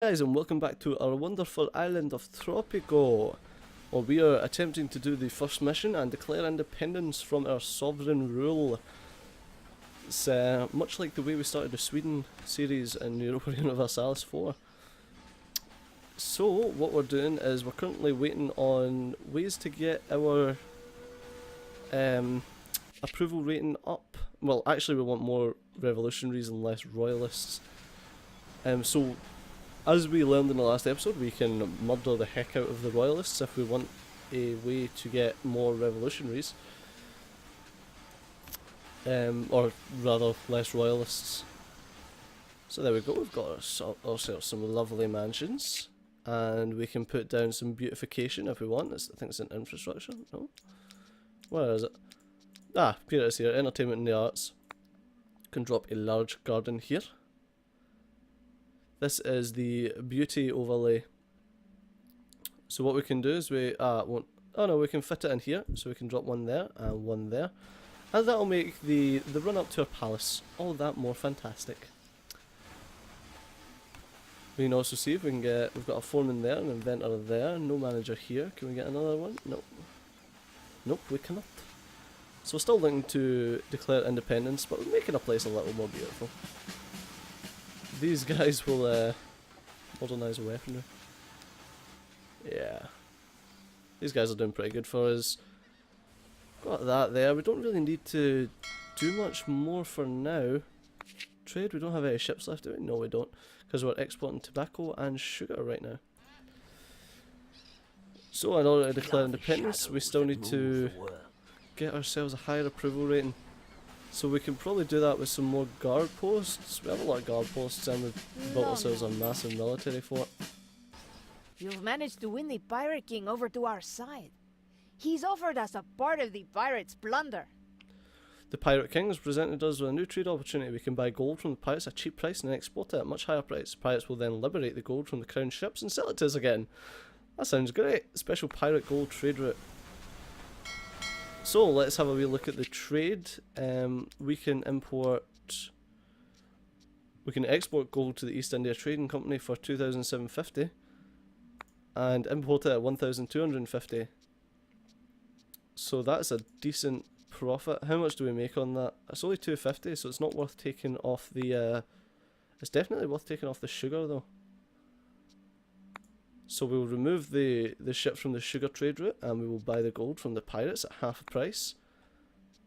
Guys, and welcome back to our wonderful island of Tropico, where we are attempting to do the first mission and declare independence from our sovereign rule. It's much like the way we started the Sweden series in Europa Universalis 4. So what we're doing is we're currently waiting on ways to get our approval rating up. Well, actually we want more revolutionaries and less royalists. So as we learned in the last episode, we can murder the heck out of the royalists if we want a way to get more revolutionaries. Or rather, less royalists. So there we go, we've got ourselves some lovely mansions. And we can put down some beautification if we want. I think it's in infrastructure, no? Where is it? Ah, here it is here, entertainment and the arts. Can drop a large garden here. This is the beauty overlay. So what we can do is we we can fit it in here, so we can drop one there and one there. And that'll make the run up to our palace all that more fantastic. We can also see if we can get, we've got a foreman there, an inventor there, no manager here. Can we get another one? No. Nope, we cannot. So we're still looking to declare independence, but we're making a place a little more beautiful. These guys will modernise weaponry. Yeah. These guys are doing pretty good for us. Got that there. We don't really need to do much more for now. Trade, we don't have any ships left, do we? No, we don't. Because we're exporting tobacco and sugar right now. So in order to declare independence, we still need to get ourselves a higher approval rating. So we can probably do that with some more guard posts. We have a lot of guard posts and we've built ourselves a massive military fort. You've managed to win the Pirate King over to our side. He's offered us a part of the pirates' plunder. The Pirate King has presented us with a new trade opportunity. We can buy gold from the pirates at a cheap price and then export it at a much higher price. Pirates will then liberate the gold from the crown ships and sell it to us again. That sounds great. Special pirate gold trade route. So let's have a wee look at the trade. We can export gold to the East India Trading Company for 2,750 and import it at 1,250. So that's a decent profit. How much do we make on that? It's only 250, so it's not worth taking off the it's definitely worth taking off the sugar though. So we will remove the ship from the sugar trade route and we will buy the gold from the pirates at half the price.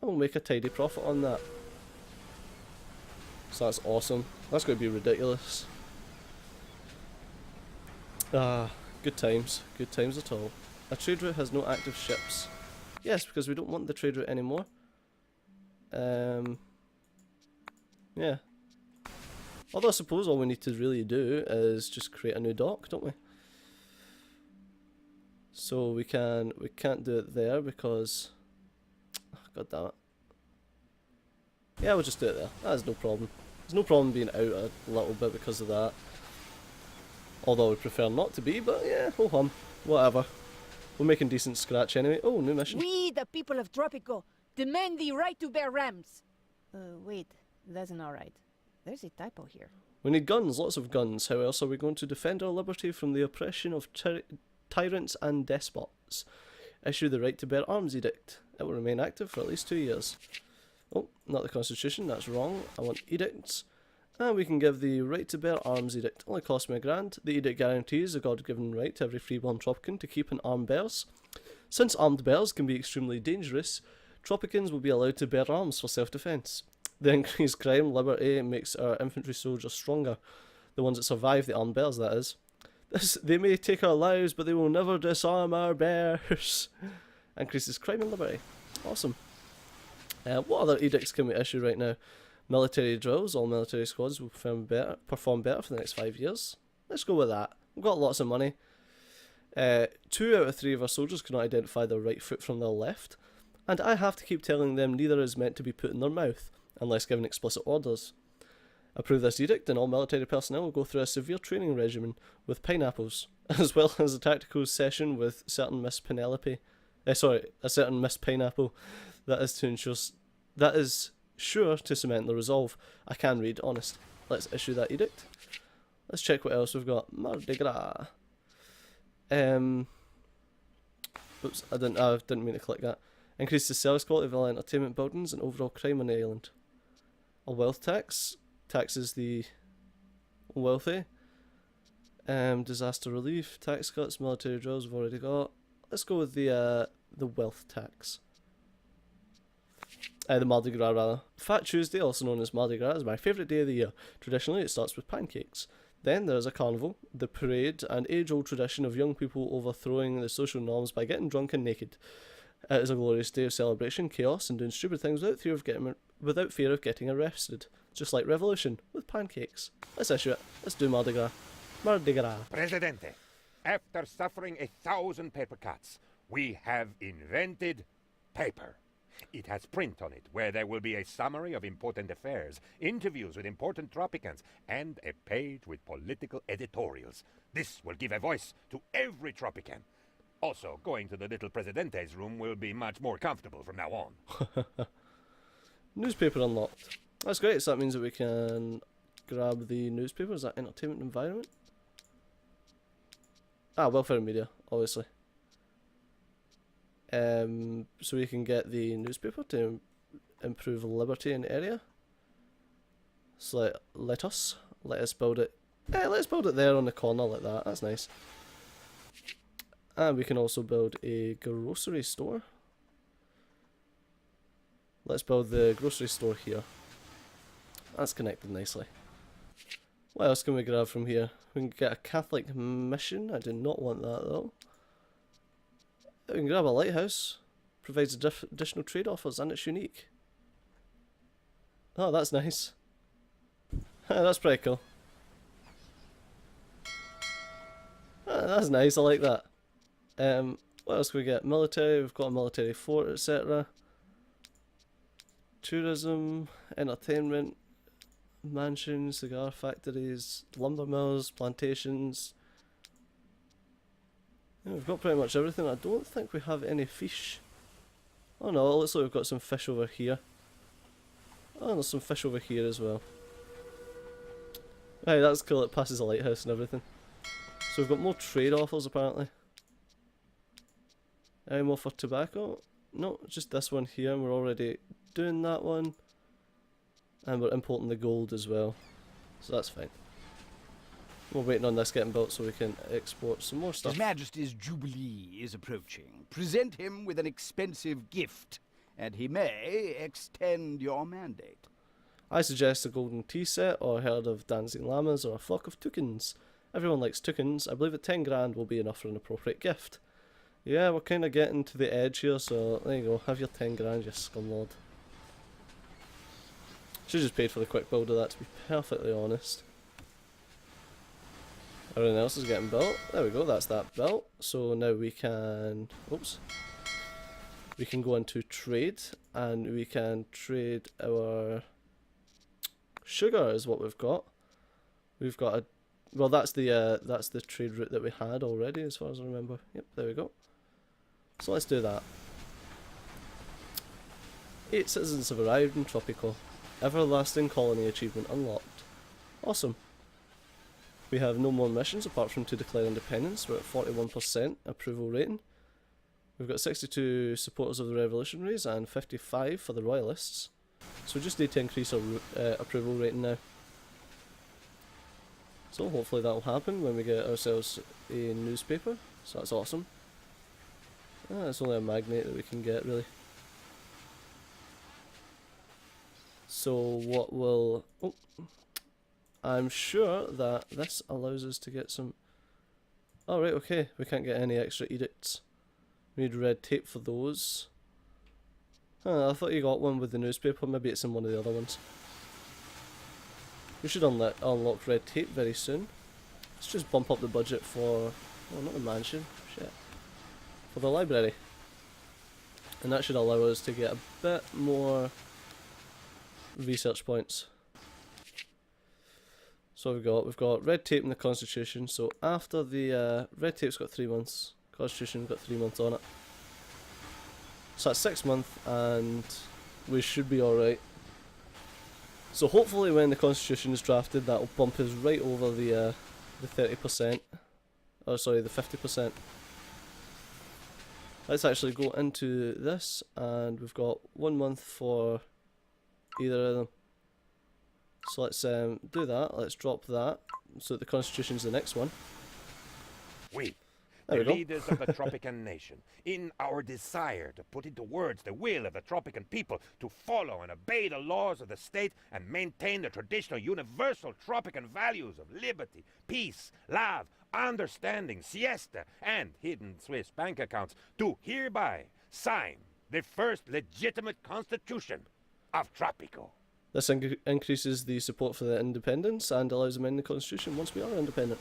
And we'll make a tidy profit on that. So that's awesome. That's going to be ridiculous. Ah, good times. Good times at all. A trade route has no active ships. Yes, because we don't want the trade route anymore. Yeah. Although I suppose all we need to really do is just create a new dock, don't we? So we can't do it there because, oh, god damn it. Yeah, we'll just do it there. That's no problem. There's no problem being out a little bit because of that. Although I would prefer not to be, but yeah, ho hum. Whatever. We're making decent scratch anyway. Oh, new mission. We, the people of Tropico, demand the right to bear rams. Wait, that's not right. There's a typo here. We need guns, lots of guns. How else are we going to defend our liberty from the oppression of tyrants and despots? Issue the right to bear arms edict. It will remain active for at least 2 years. Oh, not the constitution, that's wrong. I want edicts. And we can give the right to bear arms edict. Only cost me £1,000. The edict guarantees a God-given right to every freeborn Tropican to keep and arm bears. Since armed bears can be extremely dangerous, Tropicans will be allowed to bear arms for self-defence. The increased crime liberty makes our infantry soldiers stronger. The ones that survive the armed bears, that is. They may take our lives, but they will never disarm our bears. Increases crime and liberty. Awesome. What other edicts can we issue right now? Military drills. All military squads will perform better for the next 5 years. Let's go with that. We've got lots of money. 2 out of 3 of our soldiers cannot identify their right foot from their left. And I have to keep telling them neither is meant to be put in their mouth, unless given explicit orders. Approve this edict and all military personnel will go through a severe training regimen with pineapples, as well as a tactical session with certain Miss Penelope. A certain Miss Pineapple. That is sure to cement the resolve. I can read, honest. Let's issue that edict. Let's check what else we've got. Mardi Gras. Oops, I didn't mean to click that. Increase the sales quality of all entertainment buildings and overall crime on the island. A wealth tax. Taxes the wealthy. Disaster relief, tax cuts, military drills we've already got. Let's go with the wealth tax. The Mardi Gras rather. Fat Tuesday, also known as Mardi Gras, is my favourite day of the year. Traditionally it starts with pancakes. Then there is a carnival, the parade, and age-old tradition of young people overthrowing the social norms by getting drunk and naked. It is a glorious day of celebration, chaos, and doing stupid things without fear of getting arrested. Just like revolution, with pancakes. Let's issue it. Let's do Mardi Gras. Mardi Gras. Presidente, after suffering 1,000 paper cuts, we have invented paper. It has print on it, where there will be a summary of important affairs, interviews with important Tropicans, and a page with political editorials. This will give a voice to every Tropican. Also, going to the little Presidente's room will be much more comfortable from now on. Newspaper unlocked. That's great, so that means that we can grab the newspaper. Is that entertainment environment? Welfare and media, obviously. So we can get the newspaper to improve liberty in the area. So let us build it. Let's build it there on the corner like that. That's nice. And we can also build a grocery store. Let's build the grocery store here. That's connected nicely. What else can we grab from here? We can get a Catholic mission. I do not want that though. We can grab a lighthouse. Provides additional trade offers and it's unique. Oh, that's nice. That's pretty cool. That's nice, I like that. What else can we get? Military, we've got a military fort, etc. Tourism, entertainment, mansions, cigar factories, lumber mills, plantations. Yeah, we've got pretty much everything. I don't think we have any fish. Oh no, it looks like we've got some fish over here. Oh, there's some fish over here as well. Hey, that's cool, it passes a lighthouse and everything. So we've got more trade offers apparently. Any more for tobacco? No, just this one here, and we're already doing that one. And we're importing the gold as well. So that's fine. We're waiting on this getting built so we can export some more stuff. His Majesty's Jubilee is approaching. Present him with an expensive gift, and he may extend your mandate. I suggest a golden tea set, or a herd of dancing llamas, or a flock of toucans. Everyone likes toucans. I believe that 10 grand will be enough for an appropriate gift. Yeah, we're kind of getting to the edge here, so there you go. Have your 10 grand, you scumlord. Should just paid for the quick build of that, to be perfectly honest. Everything else is getting built. There we go, that's that built. So now we can... Oops. We can go into trade, and we can trade our... Sugar is what we've got. We've got a... Well, that's the trade route that we had already, as far as I remember. Yep, there we go. So let's do that. 8 citizens have arrived in Tropico. Everlasting colony achievement unlocked. Awesome. We have no more missions apart from to declare independence. We're at 41% approval rating. We've got 62 supporters of the revolutionaries and 55 for the royalists. So we just need to increase our approval rating now. So hopefully that will happen when we get ourselves a newspaper. So that's awesome. It's only a magnate that we can get really. So what will... Oh, I'm sure that this allows us to get some... Oh right, okay, we can't get any extra edicts. We need red tape for those. I thought you got one with the newspaper, maybe it's in one of the other ones. We should unlock red tape very soon. Let's just bump up the budget for... Oh, not the mansion, shit. For the library. And that should allow us to get a bit more research points. So we've got red tape in the constitution, so after the red tape's got 3 months, constitution's got 3 months on it. So that's 6 months and we should be alright. So hopefully when the constitution is drafted that'll bump us right over the the 30%. Oh, sorry, the 50%. Let's actually go into this, and we've got 1 month for either of them. So let's do that. Let's drop that. So the Constitution's the next one. We, There the we go. leaders of the Tropican nation, in our desire to put into words the will of the Tropican people to follow and obey the laws of the state and maintain the traditional universal Tropican values of liberty, peace, love, understanding, siesta, and hidden Swiss bank accounts, do hereby sign the first legitimate constitution of Tropico. This increases the support for the independence and allows amending the Constitution once we are independent.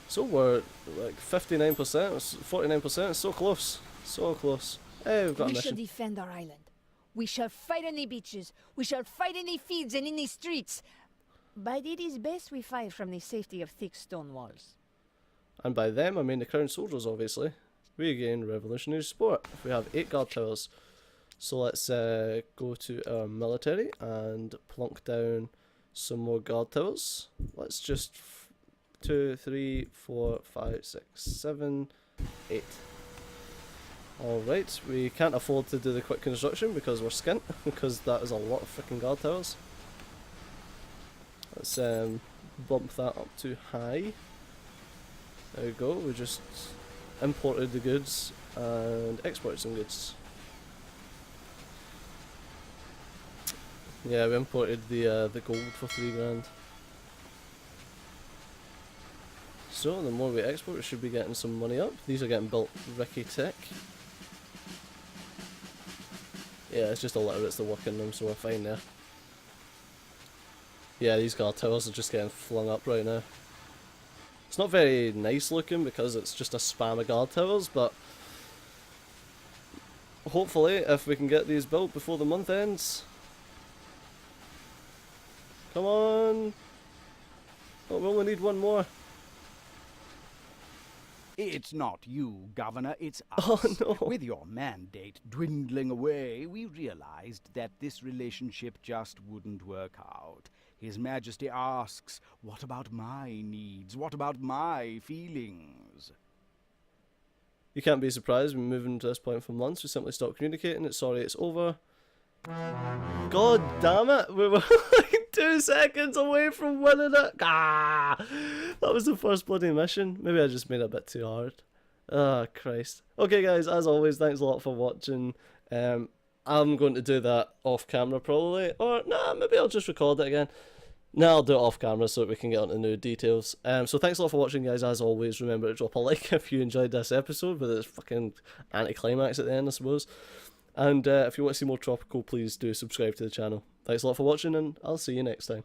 So we're like 59%, 49%, so close. So close. Hey, we've got a We shall mission. defend our island. We shall fight on the beaches. We shall fight in the fields and in the streets. But it is best we fight from the safety of thick stone walls. And by them, I mean the Crown Soldiers, obviously. We gain revolutionary support if we have 8 guard towers. So let's go to our military and plonk down some more guard towers. Let's just 2, 3, 4, 5, 6, 7, 8. Alright, we can't afford to do the quick construction because we're skint, because that is a lot of freaking guard towers. Let's bump that up to high. There we go, we just imported the goods and exported some goods. Yeah, we imported the gold for 3 grand. So the more we export, we should be getting some money up. These are getting built Ricky Tech. Yeah, it's just illiterates that work in them, so we're fine there. Yeah, these guard towers are just getting flung up right now. It's not very nice looking because it's just a spam of guard towers, but hopefully if we can get these built before the month ends. Come on! Oh, we only need 1 more. It's not you, Governor, it's Oh, us. no. With your mandate dwindling away, we realized that this relationship just wouldn't work out. His Majesty asks, what about my needs? What about my feelings? You can't be surprised, we've been moving to this point for months, we simply stopped communicating, it's sorry, it's over. God damn it, we were like 2 seconds away from winning it. Ah, that was the first bloody mission. Maybe I just made it a bit too hard. Ah, Christ. Okay guys, as always, thanks a lot for watching. I'm going to do that off camera probably, or nah, maybe I'll just record it again. No, I'll do it off camera so that we can get on to new details. So thanks a lot for watching guys, as always. Remember to drop a like if you enjoyed this episode with its fucking anticlimax at the end, I suppose. And if you want to see more Tropical, please do subscribe to the channel. Thanks a lot for watching, and I'll see you next time.